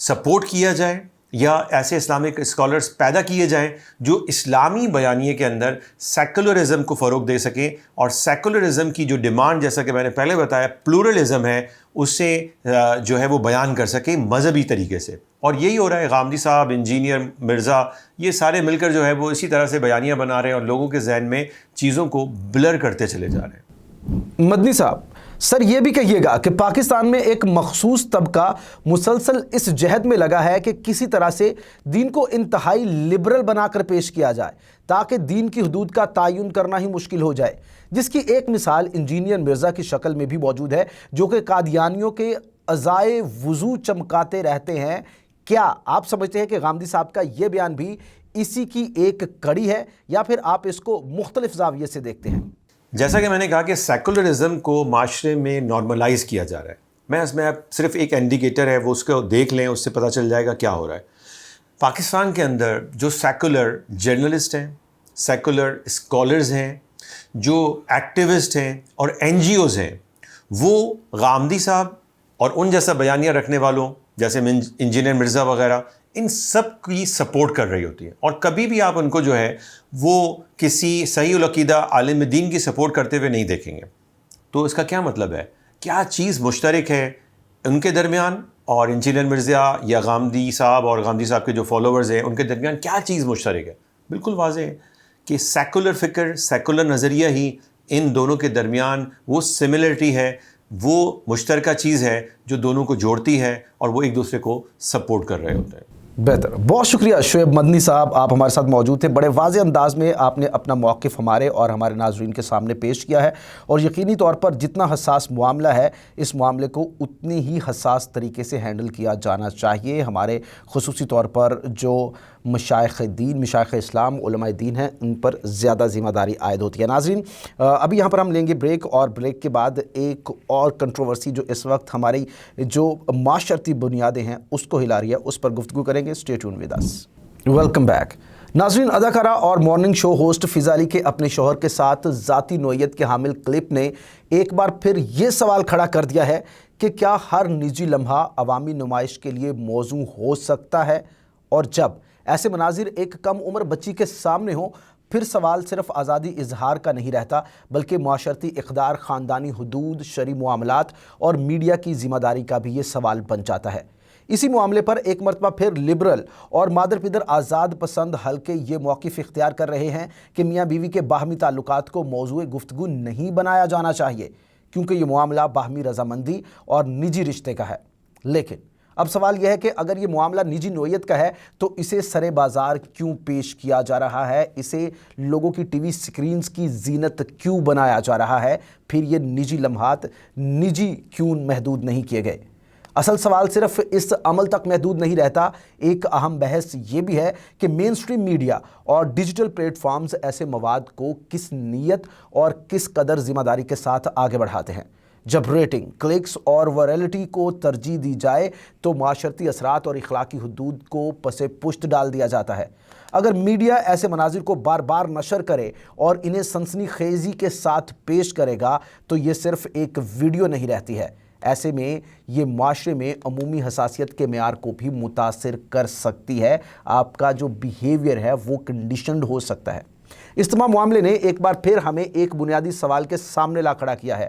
Support کیا جائے یا ایسے اسلامک اسکالرز پیدا کیے جائیں جو اسلامی بیانیے کے اندر سیکولرزم کو فروغ دے سکیں، اور سیکولرزم کی جو ڈیمانڈ جیسا کہ میں نے پہلے بتایا پلورلزم ہے، اسے جو ہے وہ بیان کر سکیں مذہبی طریقے سے. اور یہی ہو رہا ہے. غامدی صاحب، انجینئر مرزا، یہ سارے مل کر جو ہے وہ اسی طرح سے بیانیاں بنا رہے ہیں اور لوگوں کے ذہن میں چیزوں کو بلر کرتے چلے جا رہے ہیں. مدنی صاحب، سر یہ بھی کہیے گا کہ پاکستان میں ایک مخصوص طبقہ مسلسل اس جہد میں لگا ہے کہ کسی طرح سے دین کو انتہائی لبرل بنا کر پیش کیا جائے تاکہ دین کی حدود کا تعین کرنا ہی مشکل ہو جائے، جس کی ایک مثال انجینئر مرزا کی شکل میں بھی موجود ہے، جو کہ قادیانیوں کے عزائے وضو چمکاتے رہتے ہیں. کیا آپ سمجھتے ہیں کہ غامدی صاحب کا یہ بیان بھی اسی کی ایک کڑی ہے، یا پھر آپ اس کو مختلف زاویے سے دیکھتے ہیں؟ جیسا کہ میں نے کہا کہ سیکولرزم کو معاشرے میں نارملائز کیا جا رہا ہے. میں اس میں صرف ایک انڈیکیٹر ہے، وہ اس کو دیکھ لیں، اس سے پتہ چل جائے گا کیا ہو رہا ہے. پاکستان کے اندر جو سیکولر جرنلسٹ ہیں، سیکولر اسکالرز ہیں، جو ایکٹیوسٹ ہیں اور این جی اوز ہیں، وہ غامدی صاحب اور ان جیسا بیانیہ رکھنے والوں جیسے انجینئر مرزا وغیرہ، ان سب کی سپورٹ کر رہی ہوتی ہے. اور کبھی بھی آپ ان کو جو ہے وہ کسی صحیح العقیدہ عالم دین کی سپورٹ کرتے ہوئے نہیں دیکھیں گے. تو اس کا کیا مطلب ہے؟ کیا چیز مشترک ہے ان کے درمیان اور انجینئر مرزا یا غامدی صاحب اور غامدی صاحب کے جو فالوورز ہیں ان کے درمیان کیا چیز مشترک ہے؟ بالکل واضح ہے کہ سیکولر فکر، سیکولر نظریہ ہی ان دونوں کے درمیان وہ سملرٹی ہے، وہ مشترکہ چیز ہے جو دونوں کو جوڑتی ہے، اور وہ ایک دوسرے کو سپورٹ کر رہے ہوتے ہیں. بہتر، بہت شکریہ شعیب مدنی صاحب، آپ ہمارے ساتھ موجود تھے. بڑے واضح انداز میں آپ نے اپنا موقف ہمارے اور ہمارے ناظرین کے سامنے پیش کیا ہے، اور یقینی طور پر جتنا حساس معاملہ ہے اس معاملے کو اتنے ہی حساس طریقے سے ہینڈل کیا جانا چاہیے. ہمارے خصوصی طور پر جو مشائخ دین، مشائخ اسلام، علماء دین ہیں، ان پر زیادہ ذمہ داری عائد ہوتی ہے. ناظرین، ابھی یہاں پر ہم لیں گے بریک، اور بریک کے بعد ایک اور کنٹروورسی جو اس وقت ہماری جو معاشرتی بنیادیں ہیں اس کو ہلا رہی ہے، اس پر گفتگو کریں گے. Stay tuned with us. Welcome back. ناظرین، اداکارہ اور مارننگ شو ہوسٹ فضا علی کے اپنے شوہر کے ساتھ ذاتی نوعیت کے حامل کلپ نے ایک بار پھر یہ سوال کھڑا کر دیا ہے کہ کیا ہر نجی لمحہ عوامی نمائش کے لیے موزوں ہو سکتا ہے؟ اور جب ایسے مناظر ایک کم عمر بچی کے سامنے ہوں، پھر سوال صرف آزادی اظہار کا نہیں رہتا، بلکہ معاشرتی اقدار، خاندانی حدود، شرعی معاملات اور میڈیا کی ذمہ داری کا بھی یہ سوال بن جاتا ہے. اسی معاملے پر ایک مرتبہ پھر لبرل اور مادر پدر آزاد پسند حلقے یہ موقف اختیار کر رہے ہیں کہ میاں بیوی کے باہمی تعلقات کو موضوع گفتگو نہیں بنایا جانا چاہیے، کیونکہ یہ معاملہ باہمی رضامندی اور نجی رشتے کا ہے. لیکن اب سوال یہ ہے کہ اگر یہ معاملہ نجی نوعیت کا ہے تو اسے سرے بازار کیوں پیش کیا جا رہا ہے؟ اسے لوگوں کی ٹی وی سکرینز کی زینت کیوں بنایا جا رہا ہے؟ پھر یہ نجی لمحات نجی کیوں محدود نہیں کیے گئے؟ اصل سوال صرف اس عمل تک محدود نہیں رہتا. ایک اہم بحث یہ بھی ہے کہ مین سٹریم میڈیا اور ڈیجیٹل پلیٹ فارمز ایسے مواد کو کس نیت اور کس قدر ذمہ داری کے ساتھ آگے بڑھاتے ہیں. جب ریٹنگ، کلکس اور وائرلٹی کو ترجیح دی جائے تو معاشرتی اثرات اور اخلاقی حدود کو پس پشت ڈال دیا جاتا ہے. اگر میڈیا ایسے مناظر کو بار بار نشر کرے اور انہیں سنسنی خیزی کے ساتھ پیش کرے گا تو یہ صرف ایک ویڈیو نہیں رہتی ہے. ایسے میں یہ معاشرے میں عمومی حساسیت کے معیار کو بھی متاثر کر سکتی ہے. آپ کا جو بیہیویئر ہے وہ کنڈیشنڈ ہو سکتا ہے. اس تمام معاملے نے ایک بار پھر ہمیں ایک بنیادی سوال کے سامنے لا کھڑا کیا ہے.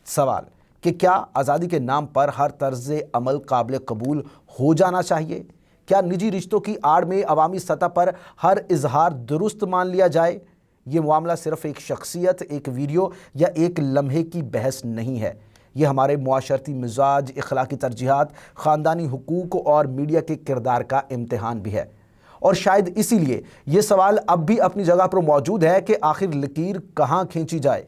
سوال کہ کیا آزادی کے نام پر ہر طرز عمل قابل قبول ہو جانا چاہیے؟ کیا نجی رشتوں کی آڑ میں عوامی سطح پر ہر اظہار درست مان لیا جائے؟ یہ معاملہ صرف ایک شخصیت، ایک ویڈیو یا ایک لمحے کی بحث نہیں ہے. یہ ہمارے معاشرتی مزاج، اخلاقی ترجیحات، خاندانی حقوق اور میڈیا کے کردار کا امتحان بھی ہے. اور شاید اسی لیے یہ سوال اب بھی اپنی جگہ پر موجود ہے کہ آخر لکیر کہاں کھینچی جائے؟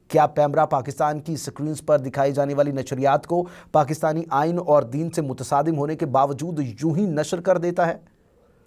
کیا پیمرا پاکستان کی سکرینز پر دکھائی جانے والی نشریات کو پاکستانی آئین اور دین سے متصادم ہونے کے باوجود یوں ہی نشر کر دیتا ہے؟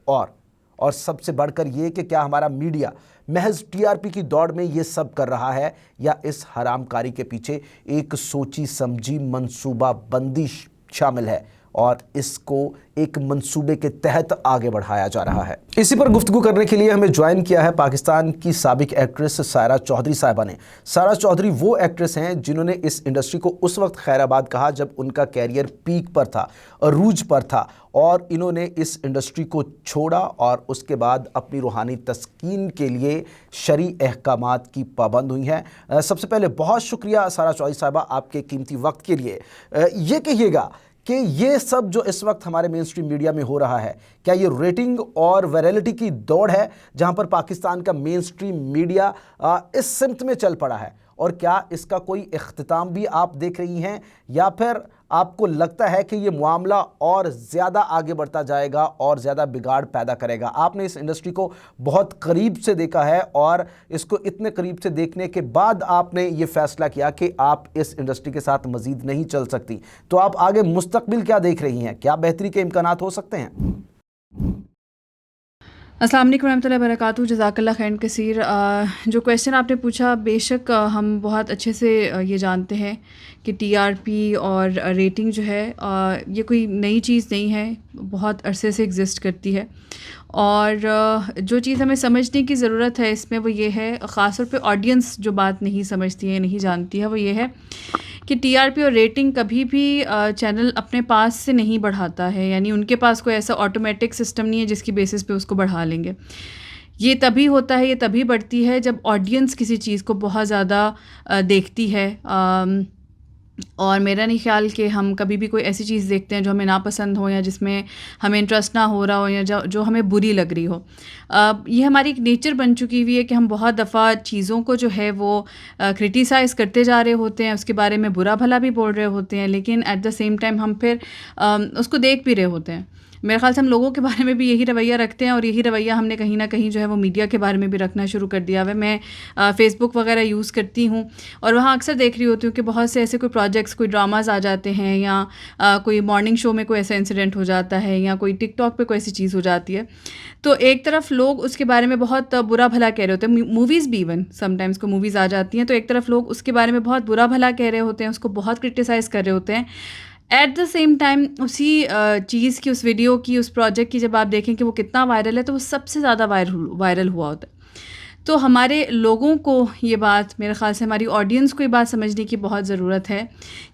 اور سب سے بڑھ کر یہ کہ کیا ہمارا میڈیا محض ٹی آر پی کی دوڑ میں یہ سب کر رہا ہے، یا اس حرام کاری کے پیچھے ایک سوچی سمجھی منصوبہ بندی شامل ہے؟ اور اس کو ایک منصوبے کے تحت آگے بڑھایا جا رہا ہے۔ اسی پر گفتگو کرنے کے لیے ہمیں جوائن کیا ہے پاکستان کی سابق ایکٹریس سائرہ چودھری صاحبہ نے۔ سائرہ چودھری وہ ایکٹریس ہیں جنہوں نے اس انڈسٹری کو اس وقت خیر آباد کہا جب ان کا کیریئر پیک پر تھا، عروج پر تھا، اور انہوں نے اس انڈسٹری کو چھوڑا اور اس کے بعد اپنی روحانی تسکین کے لیے شرعی احکامات کی پابند ہوئی ہیں۔ سب سے پہلے بہت شکریہ سائرہ چودھری صاحبہ آپ کے قیمتی وقت کے لیے۔ یہ کہیے گا کہ یہ سب جو اس وقت ہمارے مین اسٹریم میڈیا میں ہو رہا ہے، کیا یہ ریٹنگ اور وائرلٹی کی دوڑ ہے جہاں پر پاکستان کا مین اسٹریم میڈیا اس سمت میں چل پڑا ہے، اور کیا اس کا کوئی اختتام بھی آپ دیکھ رہی ہیں، یا پھر آپ کو لگتا ہے کہ یہ معاملہ اور زیادہ آگے بڑھتا جائے گا اور زیادہ بگاڑ پیدا کرے گا؟ آپ نے اس انڈسٹری کو بہت قریب سے دیکھا ہے اور اس کو اتنے قریب سے دیکھنے کے بعد آپ نے یہ فیصلہ کیا کہ آپ اس انڈسٹری کے ساتھ مزید نہیں چل سکتی، تو آپ آگے مستقبل کیا دیکھ رہی ہیں؟ کیا بہتری کے امکانات ہو سکتے ہیں؟ السلام علیکم ورحمۃ اللہ وبرکاتہ۔ جزاک اللہ خیر کثیر۔ جو کویشچن آپ نے پوچھا، بے شک ہم بہت اچھے سے یہ جانتے ہیں کہ ٹی آر پی اور ریٹنگ جو ہے یہ کوئی نئی چیز نہیں ہے، بہت عرصے سے ایگزسٹ کرتی ہے، اور جو چیز ہمیں سمجھنے کی ضرورت ہے اس میں وہ یہ ہے، خاص طور پہ آڈینس جو بات نہیں سمجھتی ہے، نہیں جانتی ہے، وہ یہ ہے کہ ٹی آر پی اور ریٹنگ کبھی بھی چینل اپنے پاس سے نہیں بڑھاتا ہے، یعنی ان کے پاس کوئی ایسا آٹومیٹک سسٹم نہیں ہے جس کی بیسس پہ اس کو بڑھا لیں گے۔ یہ تبھی ہوتا ہے، یہ تبھی بڑھتی ہے جب آڈینس کسی چیز کو بہت زیادہ دیکھتی ہے، اور میرا نہیں خیال کہ ہم کبھی بھی کوئی ایسی چیز دیکھتے ہیں جو ہمیں ناپسند ہو، یا جس میں ہمیں انٹرسٹ نہ ہو رہا ہو، یا جو ہمیں بری لگ رہی ہو۔ یہ ہماری ایک نیچر بن چکی ہوئی ہے کہ ہم بہت دفعہ چیزوں کو جو ہے وہ کرٹیسائز کرتے جا رہے ہوتے ہیں، اس کے بارے میں برا بھلا بھی بول رہے ہوتے ہیں، لیکن ایٹ دا سیم ٹائم ہم پھر اس کو دیکھ بھی رہے ہوتے ہیں۔ میرے خیال سے ہم لوگوں کے بارے میں بھی یہی رویہ رکھتے ہیں، اور یہی رویہ ہم نے کہیں نہ کہیں جو ہے وہ میڈیا کے بارے میں بھی رکھنا شروع کر دیا ہے۔ میں فیس بک وغیرہ یوز کرتی ہوں، اور وہاں اکثر دیکھ رہی ہوتی ہوں کہ بہت سے ایسے کوئی پروجیکٹس، کوئی ڈراماز آ جاتے ہیں، یا کوئی مارننگ شو میں کوئی ایسا انسیڈنٹ ہو جاتا ہے، یا کوئی ٹک ٹاک پہ کوئی ایسی چیز ہو جاتی ہے، تو ایک طرف لوگ اس کے بارے میں بہت برا بھلا کہہ رہے ہوتے ہیں۔ موویز بھی ایون سم ٹائمز کو موویز آ جاتی ہیں، تو ایک طرف لوگ اس کے بارے میں بہت برا بھلا کہہ رہے ہوتے ہیں، اس کو بہت کرٹیسائز کر رہے ہوتے ہیں۔ ایٹ دا سیم ٹائم اسی چیز کی، اس ویڈیو کی، اس پروجیکٹ کی جب آپ دیکھیں کہ وہ کتنا وائرل ہے، تو وہ سب سے زیادہ وائرل ہوا ہوتا ہے۔ تو ہمارے لوگوں کو یہ بات، میرے خیال سے ہماری آڈینس کو یہ بات سمجھنے کی بہت ضرورت ہے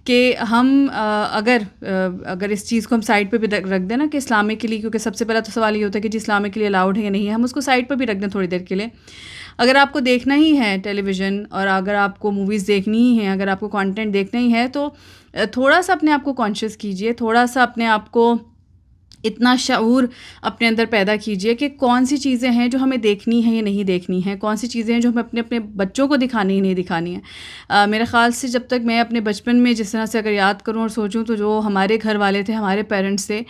کہ ہم اگر اس چیز کو ہم سائڈ پہ بھی رکھ دیں نا کہ اسلامکلی، کیونکہ سب سے پہلا تو سوال یہ ہوتا ہے کہ جی اسلامکلی الاؤڈ ہے یا نہیں ہے، ہم اس کو سائڈ پہ بھی رکھ دیں تھوڑی دیر کے لیے۔ اگر آپ کو دیکھنا ہی ہے ٹیلی ویژن، اور اگر آپ کو موویز دیکھنی ہی ہیں، اگر آپ کو کانٹینٹ دیکھنا ہی ہے، تو تھوڑا سا اپنے آپ کو کانشیس کیجئے، تھوڑا سا اپنے آپ کو اتنا شعور اپنے اندر پیدا کیجئے کہ کون سی چیزیں ہیں جو ہمیں دیکھنی ہیں یا نہیں دیکھنی ہیں، کون سی چیزیں ہیں جو ہمیں اپنے بچوں کو دکھانی ہے نہیں دکھانی ہیں۔ میرے خیال سے جب تک میں اپنے بچپن میں جس طرح سے اگر یاد کروں اور سوچوں، تو جو ہمارے گھر والے تھے، ہمارے پیرنٹس تھے،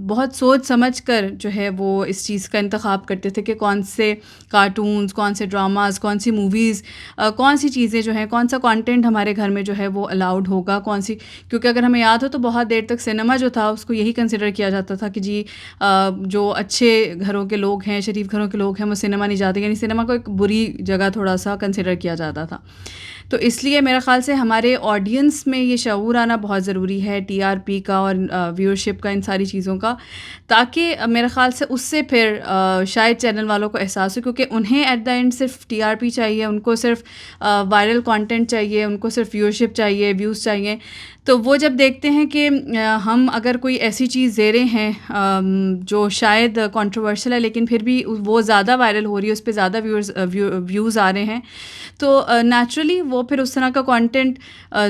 بہت سوچ سمجھ کر جو ہے وہ اس چیز کا انتخاب کرتے تھے کہ کون سے کارٹونز، کون سے ڈراماز، کون سی موویز، کون سی چیزیں جو ہیں، کون سا کانٹینٹ ہمارے گھر میں جو ہے وہ الاؤڈ ہوگا، کون سی، کیونکہ اگر ہمیں یاد ہو تو بہت دیر تک سنیما جو تھا اس کو یہی کنسیڈر کیا جاتا تھا کہ جی جو اچھے گھروں کے لوگ ہیں، شریف گھروں کے لوگ ہیں، وہ سنیما نہیں جاتے، یعنی سنیما کو ایک بری جگہ تھوڑا سا کنسیڈر کیا جاتا تھا۔ تو اس لیے میرے خیال سے ہمارے آڈینس میں یہ شعور آنا بہت ضروری ہے، ٹی آر پی کا اور ویورشپ کا، ان ساری چیزوں کا، تاکہ میرے خیال سے اس سے پھر شاید چینل والوں کو احساس ہو، کیونکہ انہیں ایٹ دا اینڈ صرف ٹی آر پی چاہیے، ان کو صرف وائرل کانٹینٹ چاہیے، ان کو صرف ویورشپ چاہیے، ویوز چاہیے۔ تو وہ جب دیکھتے ہیں کہ ہم اگر کوئی ایسی چیز دے رہے ہیں جو شاید کنٹروورشل ہے، لیکن پھر بھی وہ زیادہ وائرل ہو رہی ہے، اس پہ زیادہ ویوز آ رہے ہیں، تو نیچرلی وہ پھر اس طرح کا کانٹینٹ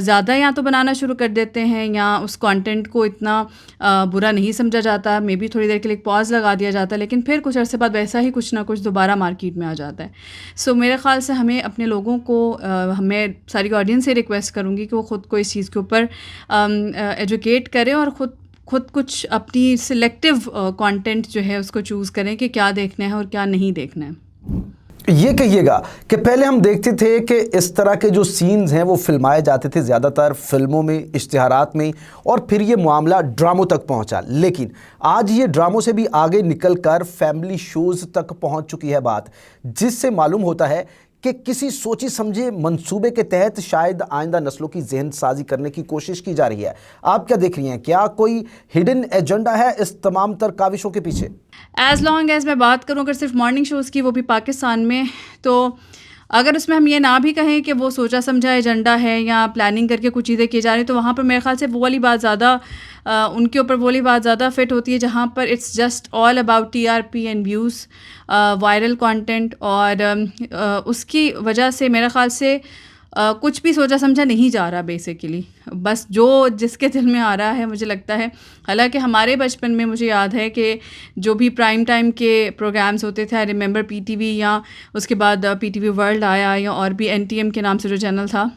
زیادہ یا تو بنانا شروع کر دیتے ہیں، یا اس کانٹینٹ کو اتنا برا نہیں سمجھا جاتا، مے بی تھوڑی دیر کے لیے ایک پاز لگا دیا جاتا ہے، لیکن پھر کچھ عرصے بعد ویسا ہی کچھ نہ کچھ دوبارہ مارکیٹ میں آ جاتا ہے۔ سو میرے خیال سے ہمیں اپنے لوگوں کو، میں ساری آڈینس سے ریکویسٹ کروں گی کہ وہ خود کو اس چیز کے اوپر ایجوکیٹ کریں، اور خود کچھ اپنی سلیکٹیو کانٹینٹ جو ہے اس کو چوز کریں کہ کیا دیکھنا ہے اور کیا نہیں دیکھنا ہے۔ یہ کہیے گا کہ پہلے ہم دیکھتے تھے کہ اس طرح کے جو سینز ہیں وہ فلمائے جاتے تھے زیادہ تر فلموں میں، اشتہارات میں، اور پھر یہ معاملہ ڈراموں تک پہنچا، لیکن آج یہ ڈراموں سے بھی آگے نکل کر فیملی شوز تک پہنچ چکی ہے بات، جس سے معلوم ہوتا ہے کہ کسی سوچی سمجھے منصوبے کے تحت شاید آئندہ نسلوں کی ذہن سازی کرنے کی کوشش کی جا رہی ہے. آپ کیا دیکھ رہی ہیں؟ کیا کوئی ہڈن ایجنڈا ہے اس تمام تر کاوشوں کے پیچھے؟ ایز لانگ ایز میں بات کروں اگر صرف مارننگ شوز کی، وہ بھی پاکستان میں، تو اگر اس میں ہم یہ نہ بھی کہیں کہ وہ سوچا سمجھا ایجنڈا ہے یا پلاننگ کر کے کچھ چیزیں کی جا رہی ہیں، تو وہاں پر میرے خیال سے وہ والی بات زیادہ ان کے اوپر وہ والی بات زیادہ فٹ ہوتی ہے جہاں پر it's just all about T R P and views, viral content, اور اس کی وجہ سے میرے خیال سے کچھ بھی سوچا سمجھا نہیں جا رہا بیسیکلی، بس جو جس کے دل میں آ رہا ہے مجھے لگتا ہے. حالانکہ ہمارے بچپن میں مجھے یاد ہے کہ جو بھی پرائم ٹائم کے پروگرامز ہوتے تھے، I remember P T V, یا اس کے بعد پی ٹی وی ورلڈ آیا، یا اور بھی این ٹی ایم کے نام سے جو چینل تھا،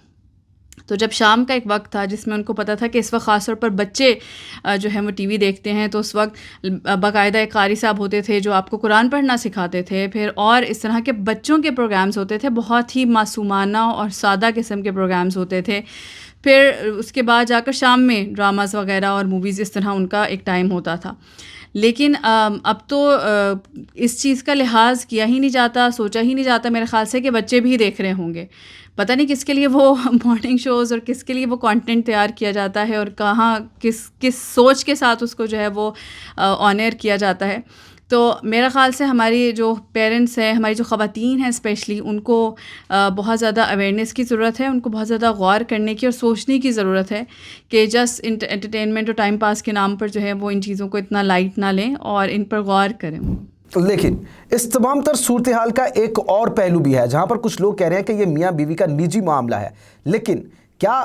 تو جب شام کا ایک وقت تھا جس میں ان کو پتہ تھا کہ اس وقت خاص طور پر بچے جو ہیں وہ ٹی وی دیکھتے ہیں، تو اس وقت باقاعدہ ایک قاری صاحب ہوتے تھے جو آپ کو قرآن پڑھنا سکھاتے تھے، پھر اور اس طرح کے بچوں کے پروگرامز ہوتے تھے، بہت ہی معصومانہ اور سادہ قسم کے پروگرامز ہوتے تھے. پھر اس کے بعد جا کر شام میں ڈراماز وغیرہ اور موویز، اس طرح ان کا ایک ٹائم ہوتا تھا. لیکن اب تو اس چیز کا لحاظ کیا ہی نہیں جاتا، سوچا ہی نہیں جاتا میرے خیال سے کہ بچے بھی دیکھ رہے ہوں گے. پتہ نہیں کس کے لیے وہ مارننگ شوز اور کس کے لیے وہ کانٹینٹ تیار کیا جاتا ہے، اور کہاں کس سوچ کے ساتھ اس کو جو ہے وہ آن ایئر کیا جاتا ہے. تو میرا خیال سے ہماری جو پیرنٹس ہیں، ہماری جو خواتین ہیں اسپیشلی، ان کو بہت زیادہ اویئرنیس کی ضرورت ہے، ان کو بہت زیادہ غور کرنے کی اور سوچنے کی ضرورت ہے کہ جسٹ انٹرٹینمنٹ اور ٹائم پاس کے نام پر جو ہے وہ ان چیزوں کو اتنا لائٹ نہ لیں اور ان پر غور کریں. لیکن اس تمام تر صورتحال کا ایک اور پہلو بھی ہے جہاں پر کچھ لوگ کہہ رہے ہیں کہ یہ میاں بیوی کا نجی معاملہ ہے. لیکن کیا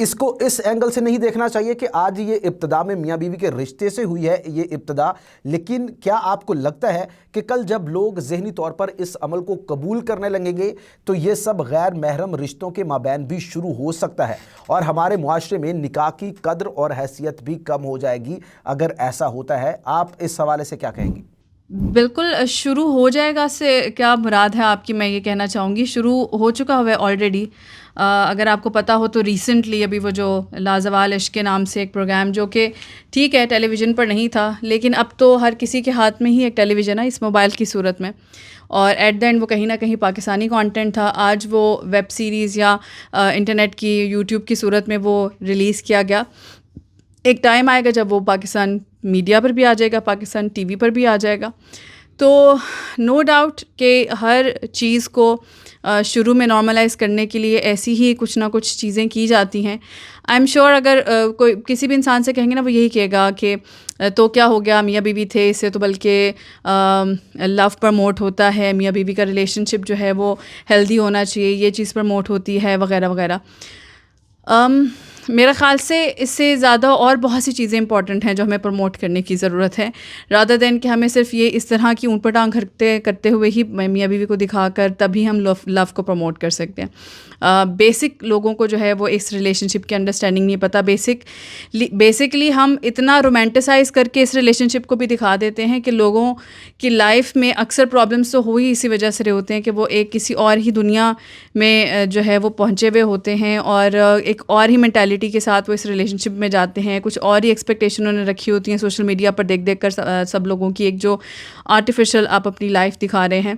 اس کو اس اینگل سے نہیں دیکھنا چاہیے کہ آج یہ ابتدا میں میاں بیوی کے رشتے سے ہوئی ہے یہ ابتدا، لیکن کیا آپ کو لگتا ہے کہ کل جب لوگ ذہنی طور پر اس عمل کو قبول کرنے لگیں گے تو یہ سب غیر محرم رشتوں کے مابین بھی شروع ہو سکتا ہے اور ہمارے معاشرے میں نکاح کی قدر اور حیثیت بھی کم ہو جائے گی اگر ایسا ہوتا ہے؟ آپ اس حوالے سے کیا کہیں گی؟ بالکل شروع ہو جائے گا سے کیا مراد ہے آپ کی؟ میں یہ کہنا چاہوں گی شروع ہو چکا ہوا ہے آلریڈی. اگر آپ کو پتہ ہو تو ریسنٹلی ابھی وہ جو لازوال عشق کے نام سے ایک پروگرام، جو کہ ٹھیک ہے ٹیلی ویژن پر نہیں تھا، لیکن اب تو ہر کسی کے ہاتھ میں ہی ایک ٹیلی ویژن ہے اس موبائل کی صورت میں، اور ایٹ دا اینڈ وہ کہیں نہ کہیں پاکستانی کانٹینٹ تھا. آج وہ ویب سیریز یا انٹرنیٹ کی یوٹیوب کی صورت میں وہ ریلیز کیا گیا. ایک ٹائم آئے گا جب وہ پاکستان میڈیا پر بھی آ جائے گا، پاکستان ٹی وی پر بھی آ جائے گا. تو نو ڈاؤٹ کہ ہر چیز کو شروع میں نارملائز کرنے کے لیے ایسی ہی کچھ نہ کچھ چیزیں کی جاتی ہیں. آئی ایم شیور اگر کوئی کسی بھی انسان سے کہیں گے نا، وہ یہی کہے گا کہ تو کیا ہو گیا، میاں بیوی تھے، اس سے تو بلکہ لو پرموٹ ہوتا ہے، میاں بیوی کا ریلیشن شپ جو ہے وہ ہیلدی ہونا چاہیے، یہ چیز پرموٹ ہوتی ہے وغیرہ وغیرہ. میرا خیال سے اس سے زیادہ اور بہت سی چیزیں امپورٹنٹ ہیں جو ہمیں پروموٹ کرنے کی ضرورت ہے، رادر دین کہ ہمیں صرف یہ اس طرح کی اون پر ٹانگ کرتے ہوئے ہی میاں بیوی کو دکھا کر تبھی ہم لو کو پروموٹ کر سکتے ہیں. بیسک لوگوں کو جو ہے وہ اس ریلیشن شپ کی انڈرسٹینڈنگ نہیں پتہ. بیسکلی ہم اتنا رومانٹیسائز کر کے اس ریلیشن شپ کو بھی دکھا دیتے ہیں کہ لوگوں کی لائف میں اکثر پرابلمس تو ہوئی اسی وجہ سے ہوتے ہیں کہ وہ ایک کسی اور ہی دنیا میں جو ہے وہ پہنچے ہوئے ہوتے ہیں، اور ایک اور ہی مینٹیلٹی کے ساتھ وہ اس ریلیشن شپ میں جاتے ہیں. کچھ اور ہی ایکسپیکٹیشن انہوں نے رکھی ہوتی ہیں سوشل میڈیا پر دیکھ کر سب لوگوں کی، ایک جو آرٹیفیشل آپ اپنی لائف دکھا رہے ہیں،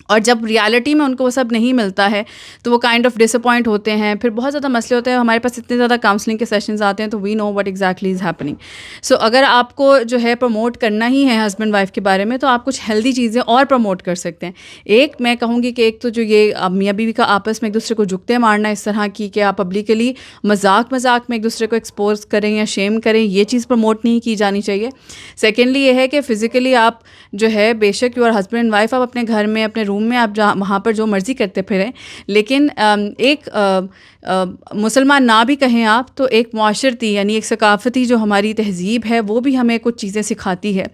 اور جب ریالٹی میں ان کو وہ سب نہیں ملتا ہے تو وہ کائنڈ آف ڈس اپوائنٹ ہوتے ہیں. پھر بہت زیادہ مسئلے ہوتے ہیں. ہمارے پاس اتنے زیادہ کاؤنسلنگ کے سیشنز آتے ہیں تو we know what exactly is happening. So اگر آپ کو جو ہے پروموٹ کرنا ہی ہے ہسبینڈ وائف کے بارے میں، تو آپ کچھ ہیلدی چیزیں اور پروموٹ کر سکتے ہیں. ایک میں کہوں گی کہ ایک تو جو یہ میاں بیوی کا آپس میں ایک دوسرے کو جھکتے مارنا اس طرح کی کہ آپ پبلکلی مذاق میں ایک دوسرے کو ایکسپوز کریں یا شیم کریں، یہ چیز پروموٹ نہیں کی جانی چاہیے. سیکنڈلی یہ ہے کہ فزیکلی آپ جو ہے بے شک یو اور ہسبینڈ اینڈ وائف، آپ اپنے گھر میں اپنے روم میں آپ وہاں پر جو مرضی کرتے پھریں، لیکن ایک مسلمان نہ بھی کہیں آپ تو ایک معاشرتی یعنی ایک ثقافتی جو ہماری تہذیب ہے وہ بھی ہمیں کچھ چیزیں سکھاتی ہے.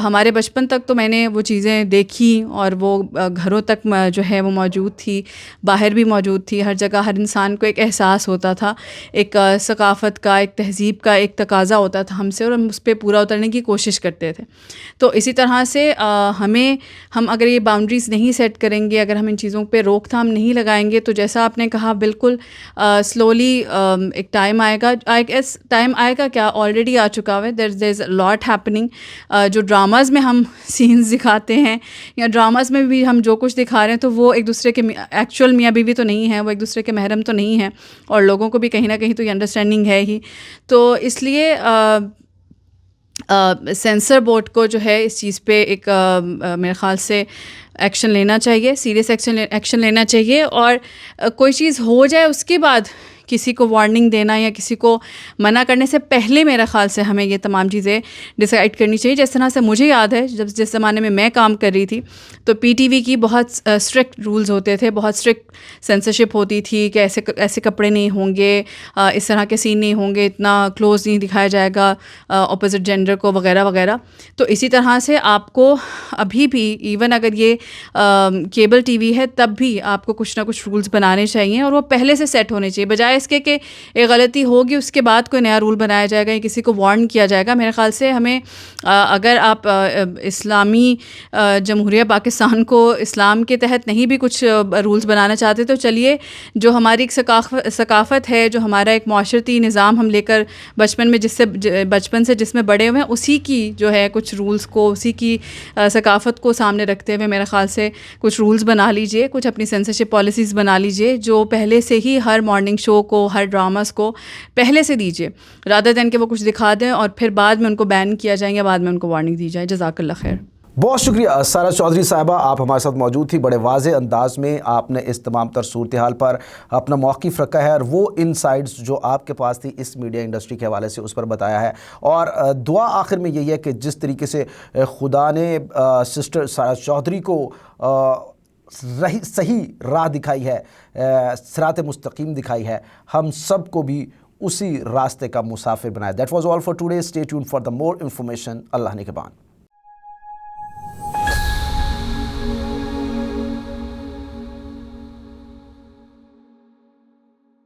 ہمارے بچپن تک تو میں نے وہ چیزیں دیکھی اور وہ گھروں تک جو ہے وہ موجود تھی، باہر بھی موجود تھی. ہر جگہ ہر انسان کو ایک احساس ہوتا تھا، ایک ثقافت کا، ایک تہذیب کا ایک تقاضا ہوتا تھا ہم سے، اور ہم اس پہ پورا اترنے کی کوشش کرتے تھے. تو اسی طرح سے ہم اگر یہ باؤنڈریز نہیں نہیں سیٹ کریں گے, اگر ہم ان چیزوں پہ روک تھام نہیں لگائیں گے, تو جیسا آپ نے کہا بالکل سلولی ایک ٹائم آئے گا, ٹائم آئے گا کیا آلریڈی آ چکا ہوا ہے. دیر از لاٹ ہیپننگ. جو ڈراماز میں ہم سینز دکھاتے ہیں یا ڈراماز میں بھی ہم جو کچھ دکھا رہے ہیں, تو وہ ایک دوسرے کے ایکچوئل میاں بیوی تو نہیں ہیں, وہ ایک دوسرے کے محرم تو نہیں ہیں, اور لوگوں کو بھی کہیں نہ کہیں تو یہ انڈرسٹینڈنگ ہے ہی. تو اس لیے سینسر بورڈ کو جو ہے اس چیز پہ ایک میرے خیال سے ایکشن لینا چاہیے, سیریس ایکشن لینا چاہیے. اور کوئی چیز ہو جائے اس کے بعد کسی کو وارننگ دینا یا کسی کو منع کرنے سے پہلے میرا خیال سے ہمیں یہ تمام چیزیں ڈیسائیڈ کرنی چاہیے. جس طرح سے مجھے یاد ہے جس زمانے میں کام کر رہی تھی, تو پی ٹی وی کی بہت اسٹرکٹ رولز ہوتے تھے, بہت اسٹرکٹ سینسرشپ ہوتی تھی کہ ایسے کپڑے نہیں ہوں گے, اس طرح کے سین نہیں ہوں گے, اتنا کلوز نہیں دکھایا جائے گا اپوزٹ جینڈر کو, وغیرہ وغیرہ. تو اسی طرح سے آپ کو ابھی بھی ایون اگر یہ کیبل ٹی وی ہے تب بھی آپ کو کچھ نہ کچھ رولز بنانے چاہیے, اور وہ پہلے سے سیٹ ہونے چاہیے, بجائے اس کے کہ ایک غلطی ہوگی اس کے بعد کوئی نیا رول بنایا جائے گا یا کسی کو وارن کیا جائے گا. میرے خیال سے ہمیں اگر آپ اسلامی جمہوریہ پاکستان کو اسلام کے تحت نہیں بھی کچھ رولز بنانا چاہتے, تو چلیے جو ہماری ایک ثقافت ہے, جو ہمارا ایک معاشرتی نظام ہم لے کر بچپن سے جس میں بڑے ہوئے ہیں, اسی کی جو ہے کچھ رولز کو, اسی کی ثقافت کو سامنے رکھتے ہوئے میرے خیال سے کچھ رولز بنا لیجئے, کچھ اپنی سینسرشپ پالیسیز بنا لیجئے, جو پہلے سے ہی ہر مارننگ شو کو, ہر ڈراماز کو پہلے سے دیجیے, رادر دین کہ وہ کچھ دکھا دیں اور پھر بعد میں ان کو بین کیا جائیں یا بعد میں ان کو وارننگ دی جائے. جزاک اللہ خیر. بہت شکریہ سارہ چودھری صاحبہ, آپ ہمارے ساتھ موجود تھی. بڑے واضح انداز میں آپ نے اس تمام تر صورتحال پر اپنا موقف رکھا ہے, اور وہ انسائٹس جو آپ کے پاس تھی اس میڈیا انڈسٹری کے حوالے سے اس پر بتایا ہے. اور دعا آخر میں یہی ہے کہ جس طریقے سے خدا نے سسٹر سارہ چودھری کو صحیح راہ دکھائی ہے, صراط مستقیم دکھائی ہے, ہم سب کو بھی اسی راستے کا مسافر بنائے. That was all for today. Stay tuned for the more information. اللہ نگہبان.